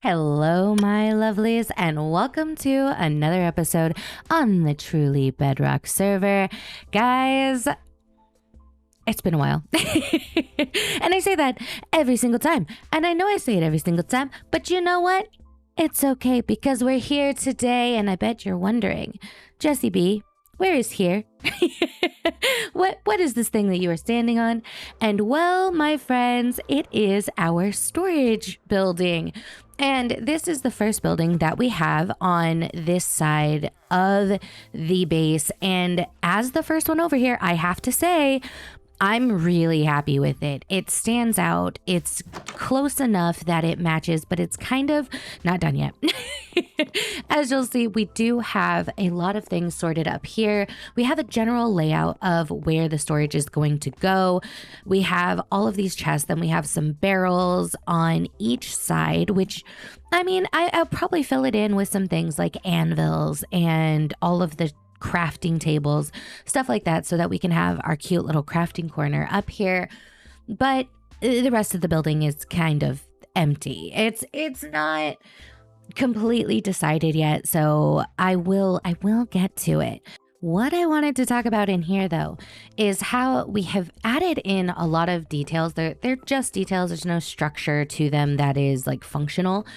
Hello, my lovelies, and welcome to another episode on the Truly Bedrock server. Guys, it's been a while. And I say that every single time. And I know I say it every single time, but you know what? It's okay because we're here today, and I bet you're wondering, Jessiieb, where is here? What is this thing that you are standing on? And well, my friends, it is our storage building. And this is the first building that we have on this side of the base. And as the first one over here, I have to say, I'm really happy with it. It stands out. It's close enough that it matches, but it's kind of not done yet. As you'll see, we do have a lot of things sorted up here. We have a general layout of where the storage is going to go. We have all of these chests, then we have some barrels on each side, which, I mean, I'll probably fill it in with some things like anvils and all of the crafting tables, stuff like that, so that we can have our cute little crafting corner up here. But the rest of the building is kind of empty. It's not completely decided yet, so I will get to it. What I wanted to talk about in here, though, is how we have added in a lot of details. They're just details. There's no structure to them that is like functional,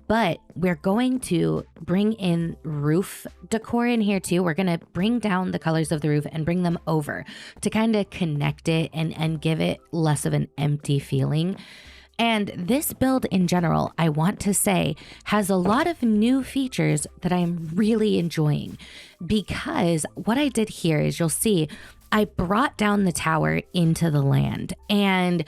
but we're going to bring in roof decor in here too. We're going to bring down the colors of the roof and bring them over to kind of connect it and give it less of an empty feeling. And this build in general, I want to say, has a lot of new features that I'm really enjoying, because what I did here is, you'll see, I brought down the tower into the land, and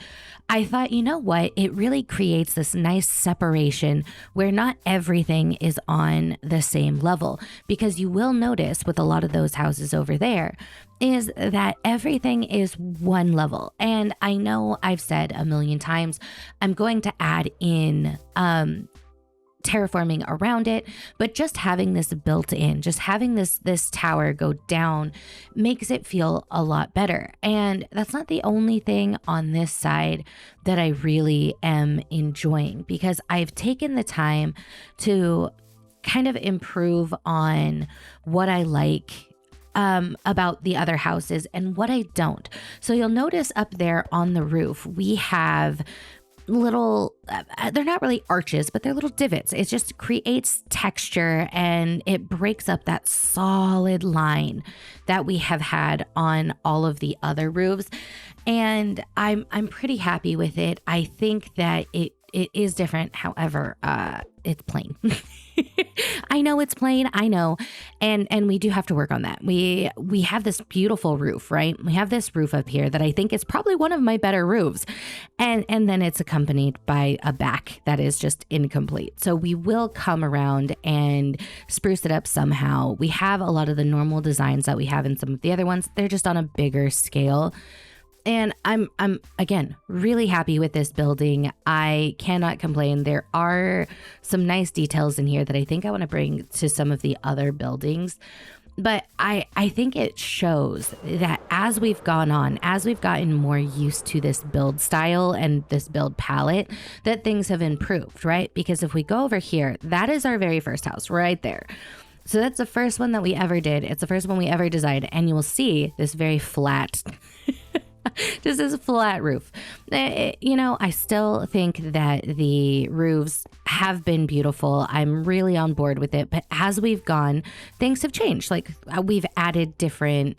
I thought, you know what, it really creates this nice separation where not everything is on the same level, because you will notice with a lot of those houses over there is that everything is one level. And I know I've said a million times, I'm going to add in terraforming around it, but just having this built in, just having this tower go down makes it feel a lot better. And that's not the only thing on this side that I really am enjoying, because I've taken the time to kind of improve on what I like about the other houses and what I don't. So you'll notice up there on the roof, we have little, they're not really arches, but they're little divots. It just creates texture and it breaks up that solid line that we have had on all of the other roofs. And I'm pretty happy with it. I think that it is different. However, it's plain. I know it's plain. I know. And we do have to work on that. We have this beautiful roof, right? We have this roof up here that I think is probably one of my better roofs. And then it's accompanied by a back that is just incomplete. So we will come around and spruce it up somehow. We have a lot of the normal designs that we have in some of the other ones. They're just on a bigger scale. And I'm again really happy with this building. I cannot complain. There are some nice details in here that I think I want to bring to some of the other buildings. But I think it shows that as we've gone on, as we've gotten more used to this build style and this build palette, that things have improved, right? Because if we go over here, that is our very first house right there. So that's the first one that we ever did. It's the first one we ever designed. And you will see this very flat just this flat roof. You know, I still think that the roofs have been beautiful. I'm really on board with it. But as we've gone, things have changed. Like we've added different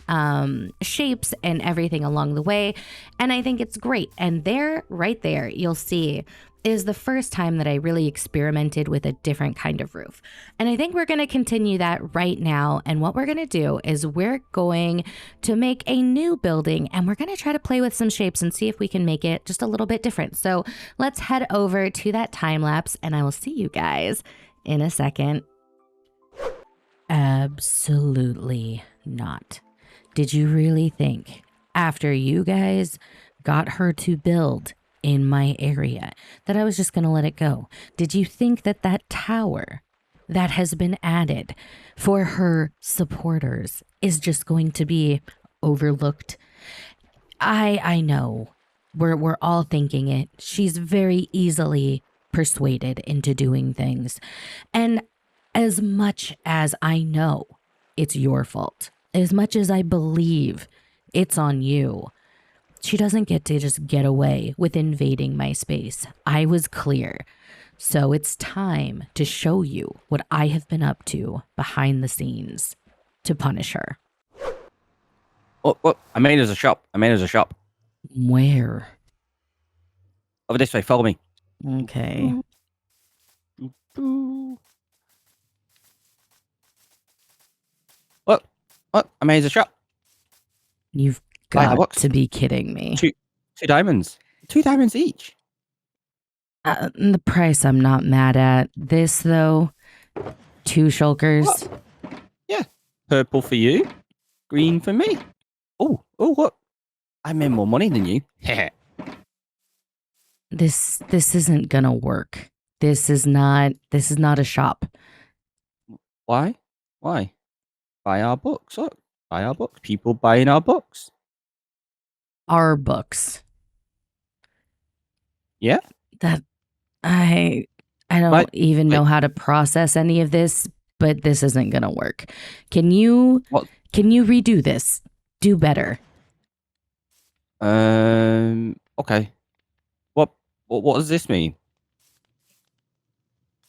shapes and everything along the way. And I think it's great. And there, right there, you'll see is the first time that I really experimented with a different kind of roof. And I think we're going to continue that right now. And what we're going to do is we're going to make a new building, and we're going to try to play with some shapes and see if we can make it just a little bit different. So let's head over to that time lapse, and I will see you guys in a second. Absolutely not. Did you really think after you guys got her to build in my area that I was just going to let it go? Did you think that that tower that has been added for her supporters is just going to be overlooked? I know we're all thinking it. She's very easily persuaded into doing things. And as much as I know it's your fault, as much as I believe it's on you, she doesn't get to just get away with invading my space. I was clear. So it's time to show you what I have been up to behind the scenes to punish her. Oh, I mean, there's a shop. Where? Over this way. Follow me. Okay. What? I mean, there's a shop. You've Buy our got books. to be kidding me. Two diamonds. 2 diamonds each. The price I'm not mad at. This, though, 2 shulkers. What? Yeah. Purple for you. Green for me. Oh, what? I made more money than you. This isn't gonna work. This is not a shop. Why? Buy our books. Look. Buy our books. People buying our books. Our books. Yeah. That I don't even know how to process any of this, but this isn't gonna work. Can you redo this? Do better. Okay. What does this mean?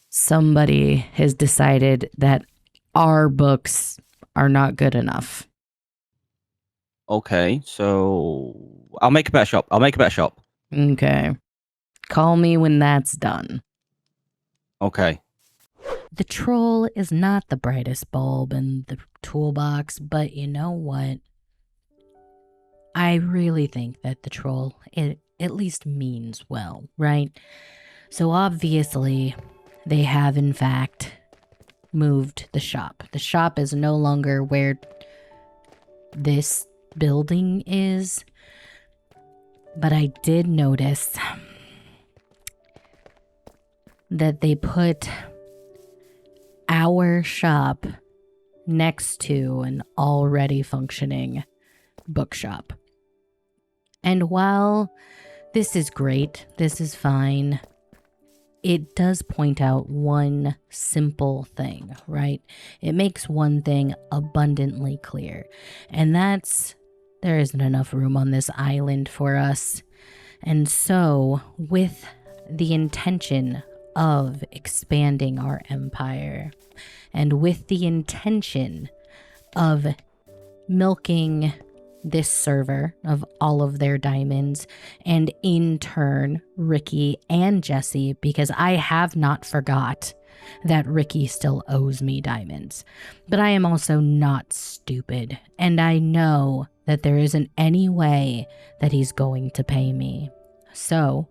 Somebody has decided that our books are not good enough. Okay, so I'll make a better shop. Okay. Call me when that's done. Okay. The troll is not the brightest bulb in the toolbox, but you know what? I really think that the troll, it at least means well, right? So obviously, they have in fact moved the shop. The shop is no longer where this building is, but I did notice that they put our shop next to an already functioning bookshop. And while this is great, this is fine, it does point out one simple thing, right? It makes one thing abundantly clear, and that's there isn't enough room on this island for us. And so, with the intention of expanding our empire, and with the intention of milking this server of all of their diamonds, and in turn, Ricky and Jessiieb, because I have not forgot that Ricky still owes me diamonds. But I am also not stupid, and I know that there isn't any way that he's going to pay me. So,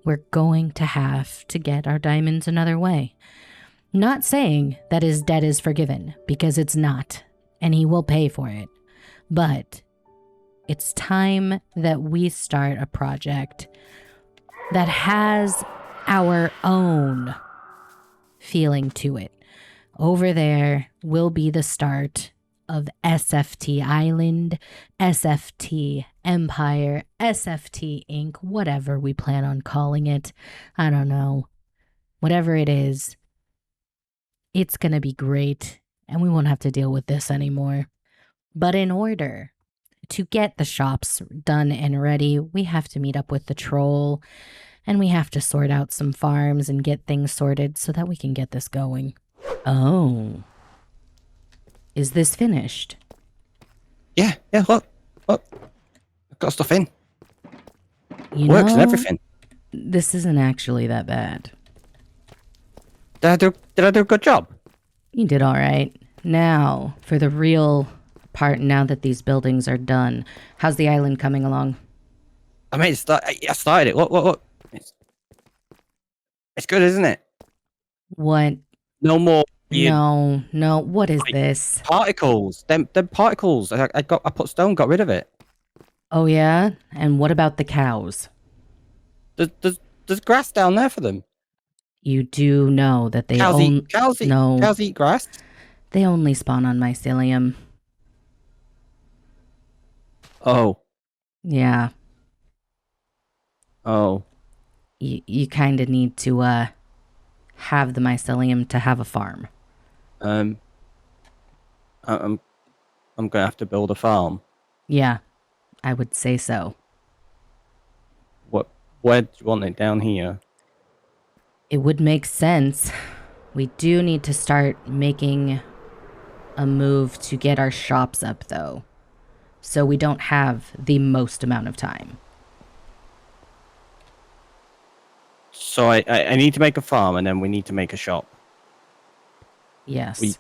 we're going to have to get our diamonds another way. Not saying that his debt is forgiven, because it's not, and he will pay for it. But it's time that we start a project that has our own feeling to it. Over there will be the start of SFT Island, SFT Empire, SFT Inc., whatever we plan on calling it. I don't know. Whatever it is, it's going to be great, and we won't have to deal with this anymore. But in order to get the shops done and ready, we have to meet up with the troll, and we have to sort out some farms and get things sorted so that we can get this going. Oh. Is this finished? Yeah, look. I've got stuff in. Works and everything. This isn't actually that bad. Did I do a good job? You did all right. Now, for the real part, now that these buildings are done, how's the island coming along? I started it. Look. It's good, isn't it? What? No more. No. What is this? Particles. Them particles. I put stone, got rid of it. Oh yeah? And what about the cows? There's grass down there for them. You do know that they cows eat grass. They only spawn on mycelium. Oh. Yeah. Oh. You kind of need to have the mycelium to have a farm. Um, I'm gonna have to build a farm. Yeah, I would say so. What? Where do you want it? Down here? It would make sense. We do need to start making a move to get our shops up, though, so we don't have the most amount of time. So I need to make a farm, and then we need to make a shop. Yes.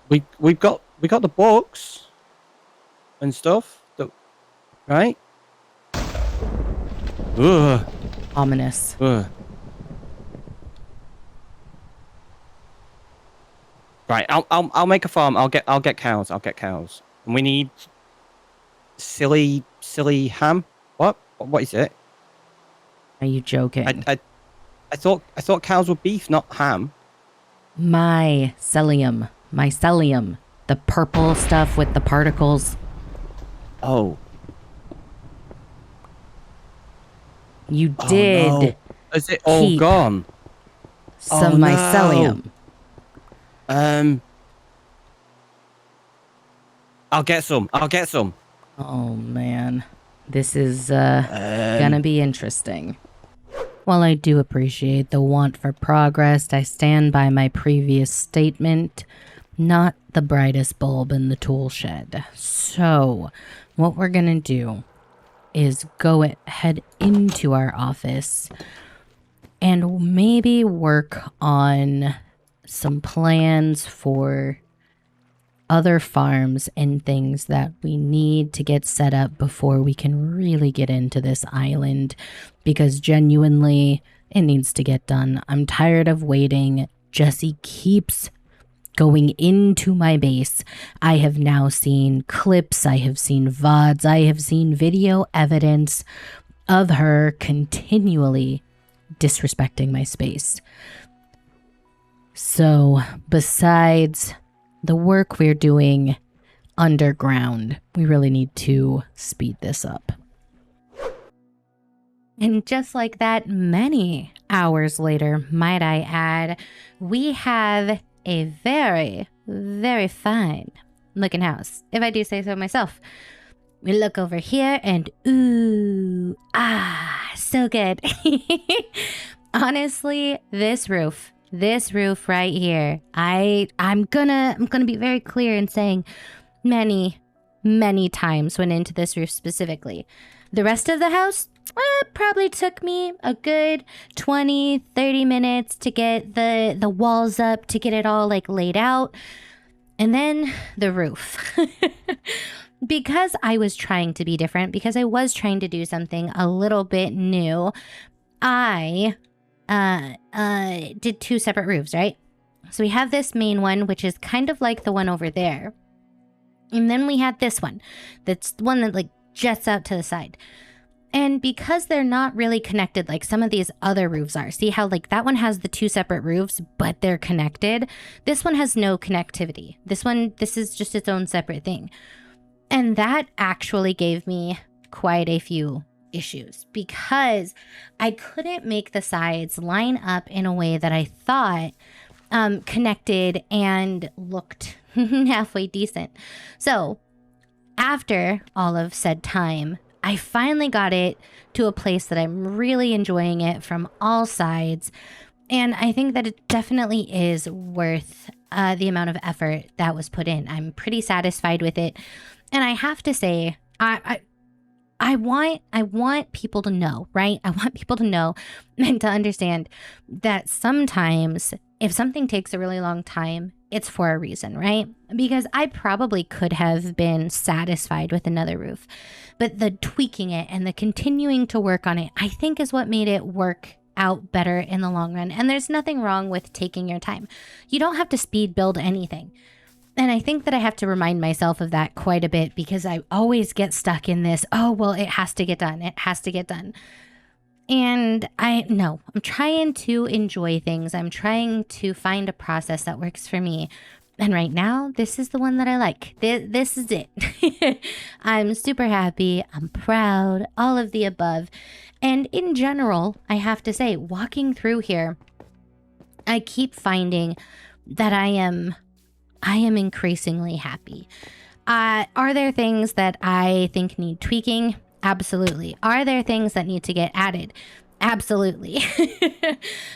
We got the books and stuff. Right? Ugh. Ominous. Ugh. Right. I'll make a farm. I'll get cows. I'll get cows. And we need silly ham. What is it? Are you joking? I thought cows were beef, not ham. Mycelium. Mycelium. The purple stuff with the particles. Oh. You did. No. Is it all gone? Some mycelium. I'll get some. Oh man. This is gonna be interesting. While I do appreciate the want for progress, I stand by my previous statement. Not the brightest bulb in the tool shed. So, what we're gonna do is head into our office and maybe work on some plans for other farms and things that we need to get set up before we can really get into this island, because genuinely it needs to get done. I'm tired of waiting. Jessiie keeps going into my base. I have now seen clips, I have seen VODs, I have seen video evidence of her continually disrespecting my space. So, besides the work we're doing underground, we really need to speed this up. And just like that, many hours later, might I add, we have a very, very fine looking house, if I do say so myself. We look over here and ooh, so good. Honestly, this roof right here, I'm gonna be very clear in saying many times went into this roof specifically. The rest of the house probably took me a good 20-30 minutes to get the walls up, to get it all like laid out. And then the roof. Because I was trying to be different, because I was trying to do something a little bit new, I did 2 separate roofs, right? So we have this main one, which is kind of like the one over there. And then we had this one. That's the one that like jets out to the side. And because they're not really connected like some of these other roofs are, see how like that one has the 2 separate roofs, but they're connected? This one has no connectivity. This is just its own separate thing. And that actually gave me quite a few issues, because I couldn't make the sides line up in a way that I thought connected and looked halfway decent. So after all of said time, I finally got it to a place that I'm really enjoying it from all sides. And I think that it definitely is worth the amount of effort that was put in. I'm pretty satisfied with it. And I have to say, I want people to know, right? I want people to know and to understand that sometimes if something takes a really long time, it's for a reason, right? Because I probably could have been satisfied with another roof, but the tweaking it and the continuing to work on it, I think is what made it work out better in the long run. And there's nothing wrong with taking your time. You don't have to speed build anything. And I think that I have to remind myself of that quite a bit, because I always get stuck in this, oh, well, it has to get done. It has to get done. And I'm trying to enjoy things. I'm trying to find a process that works for me. And right now, this is the one that I like. This is it. I'm super happy. I'm proud. All of the above. And in general, I have to say, walking through here, I keep finding that I am increasingly happy. Are there things that I think need tweaking? Absolutely. Are there things that need to get added? Absolutely.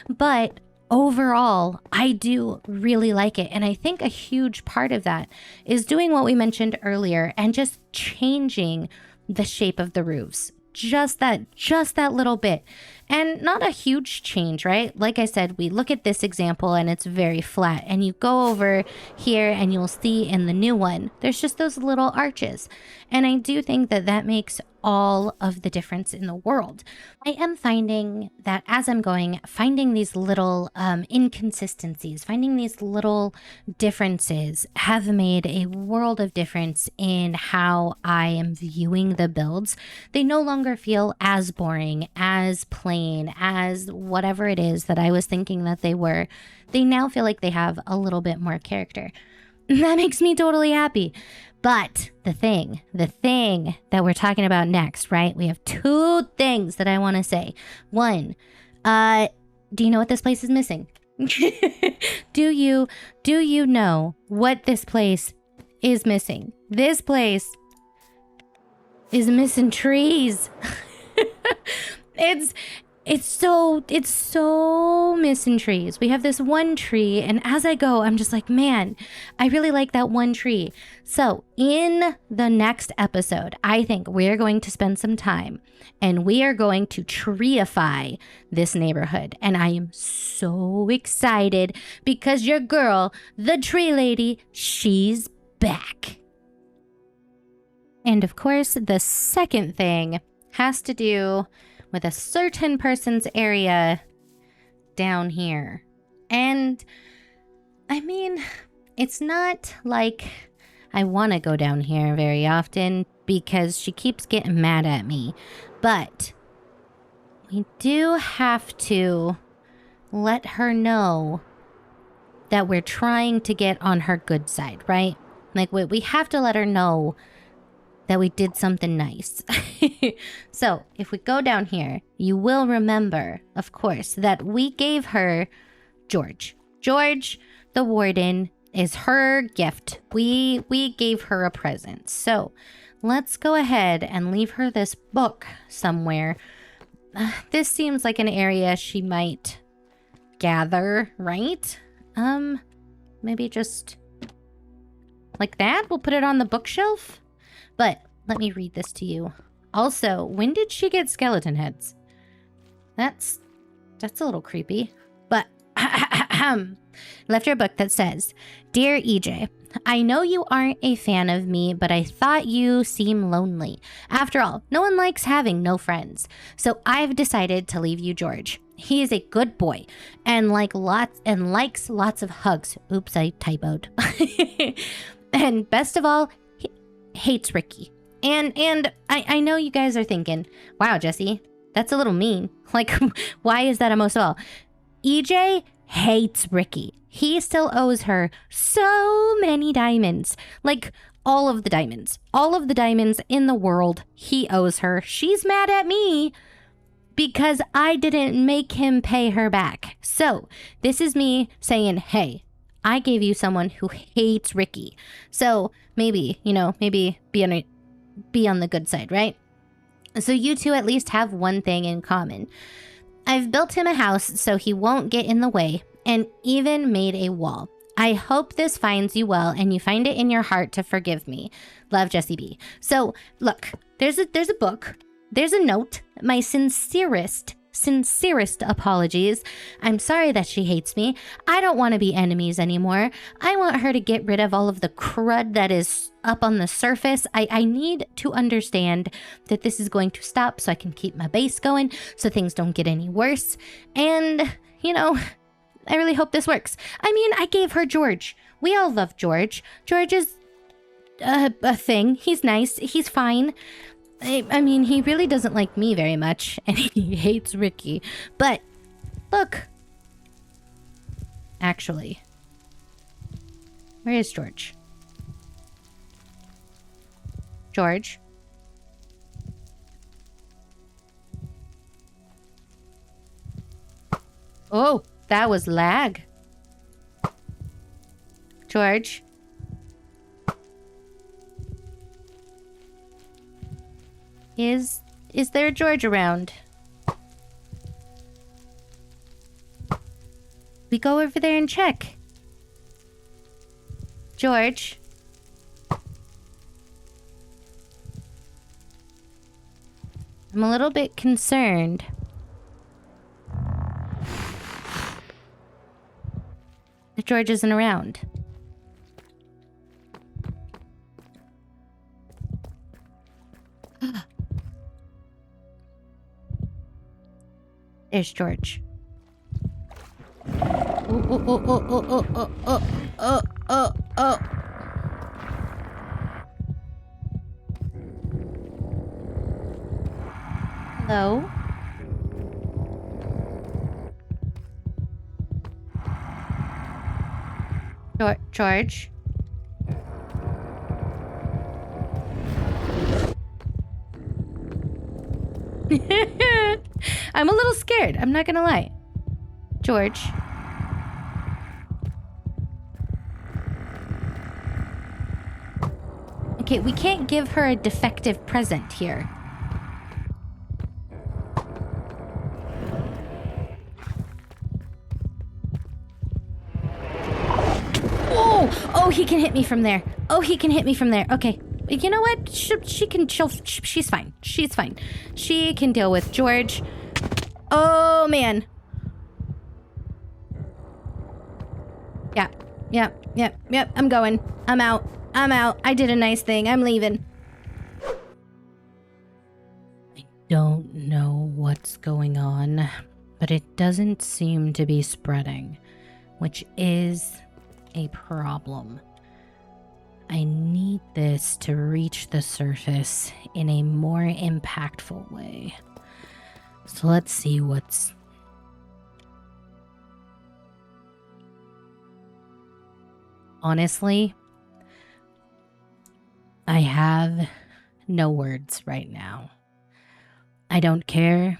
But overall, I do really like it. And I think a huge part of that is doing what we mentioned earlier and just changing the shape of the roofs. Just that little bit. And not a huge change, right? Like I said, we look at this example and it's very flat. And you go over here and you'll see in the new one, there's just those little arches. And I do think that that makes all of the difference in the world. I am finding that as I'm going, finding these little inconsistencies, finding these little differences have made a world of difference in how I am viewing the builds. They no longer feel as boring, as plain, as whatever it is that I was thinking that they were. They now feel like they have a little bit more character. That makes me totally happy. But the thing that we're talking about next, right? We have two things that I want to say. One, do you know what this place is missing? Do you know what this place is missing? This place is missing trees. It's so missing trees. We have this one tree, and as I go, I'm just like, man, I really like that one tree. So in the next episode, I think we're going to spend some time and we are going to treeify this neighborhood. And I am so excited because your girl, the tree lady, she's back. And of course, the second thing has to do with a certain person's area down here. And I mean, it's not like I want to go down here very often because she keeps getting mad at me. But we do have to let her know that we're trying to get on her good side, right? Like we have to let her know that we did something nice. So if we go down here, you will remember, of course, that we gave her George. George, the warden, is her gift. We gave her a present. So let's go ahead and leave her this book somewhere. This seems like an area she might gather, right? Maybe just like that. We'll put it on the bookshelf. But let me read this to you. Also, when did she get skeleton heads? That's a little creepy. But left her a book that says, Dear EJ, I know you aren't a fan of me, but I thought you seem lonely. After all, no one likes having no friends. So I've decided to leave you George. He is a good boy and likes lots of hugs. Oops, I typoed. And best of all, hates Ricky. And I know you guys are thinking, wow, Jessie, that's a little mean. Like, why is that a most of all? EJ hates Ricky. He still owes her so many diamonds. Like, all of the diamonds. All of the diamonds in the world he owes her. She's mad at me because I didn't make him pay her back. So, this is me saying, hey, I gave you someone who hates Ricky. So maybe, be on the good side, right? So you two at least have one thing in common. I've built him a house so he won't get in the way and even made a wall. I hope this finds you well and you find it in your heart to forgive me. Love, Jessiieb. So look, there's a book. There's a note. My sincerest apologies. I'm sorry that she hates me. I don't want to be enemies anymore. I want her to get rid of all of the crud that is up on the surface. I need to understand that this is going to stop so I can keep my base going so things don't get any worse. And, I really hope this works. I mean, I gave her George. We all love George. George is a thing. He's nice. He's fine. I mean, he really doesn't like me very much, and he hates Ricky. But, look. Actually, Where is George? George? Oh, that was lag. George? Is there a George around? We go over there and check. George? I'm a little bit concerned. The George isn't around. There's George. Oh. Hello? George? I'm a little scared. I'm not gonna lie. George? Okay, we can't give her a defective present here. Oh, he can hit me from there. Okay. You know what? She's fine. She's fine. She can deal with George. Oh, man. Yep. I'm going. I'm out. I did a nice thing. I'm leaving. I don't know what's going on, but it doesn't seem to be spreading, which is a problem. I need this to reach the surface in a more impactful way. So let's see what's... Honestly, I have no words right now. I don't care.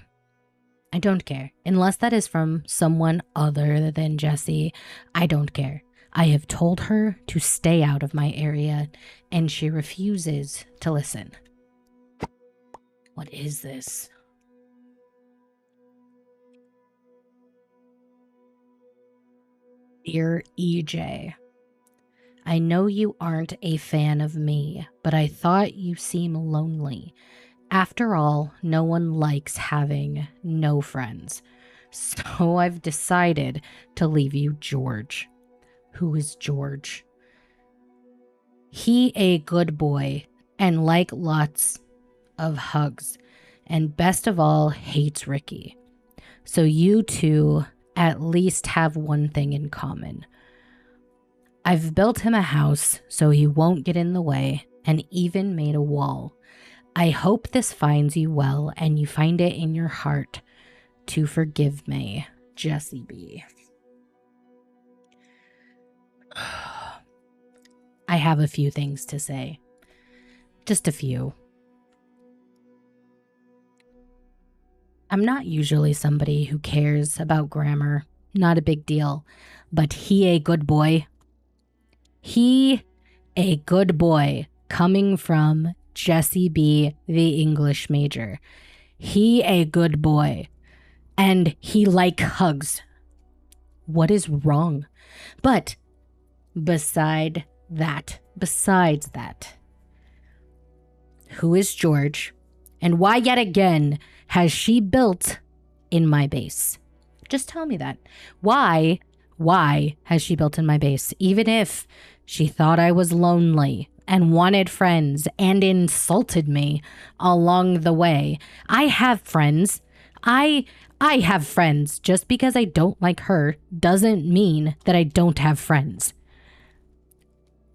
Unless that is from someone other than Jessiie, I don't care. I have told her to stay out of my area, and she refuses to listen. What is this? Dear EJ, I know you aren't a fan of me, but I thought you seem lonely. After all, no one likes having no friends. So I've decided to leave you George. Who is George? He a good boy and like lots of hugs, and best of all, hates Ricky. So you two at least have one thing in common. I've built him a house so he won't get in the way, and even made a wall. I hope this finds you well and you find it in your heart to forgive me, Jessiieb. I have a few things to say. Just a few. I'm not usually somebody who cares about grammar. Not a big deal. But he a good boy. He a good boy coming from Jessiieb, the English major. He a good boy. And he like hugs. What is wrong? But besides that, who is George? And why yet again has she built in my base? Just tell me that. Why has she built in my base? Even if she thought I was lonely and wanted friends and insulted me along the way. I have friends. I have friends. Just because I don't like her doesn't mean that I don't have friends.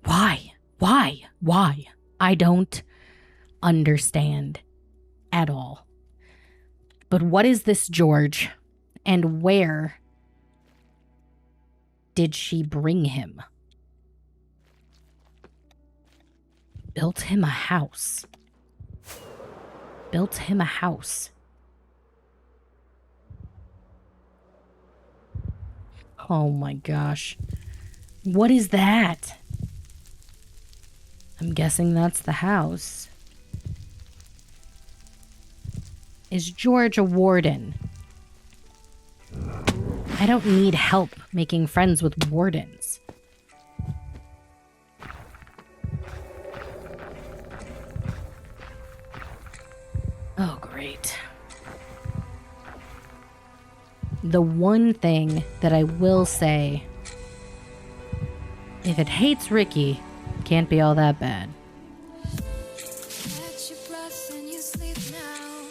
Why? I don't understand at all. But what is this George? And where did she bring him? Built him a house. Built him a house. Oh my gosh. What is that? I'm guessing that's the house. Is George a warden? I don't need help making friends with wardens. Oh, great. The one thing that I will say, if it hates Ricky, can't be all that bad. Catch your breath and you sleep now.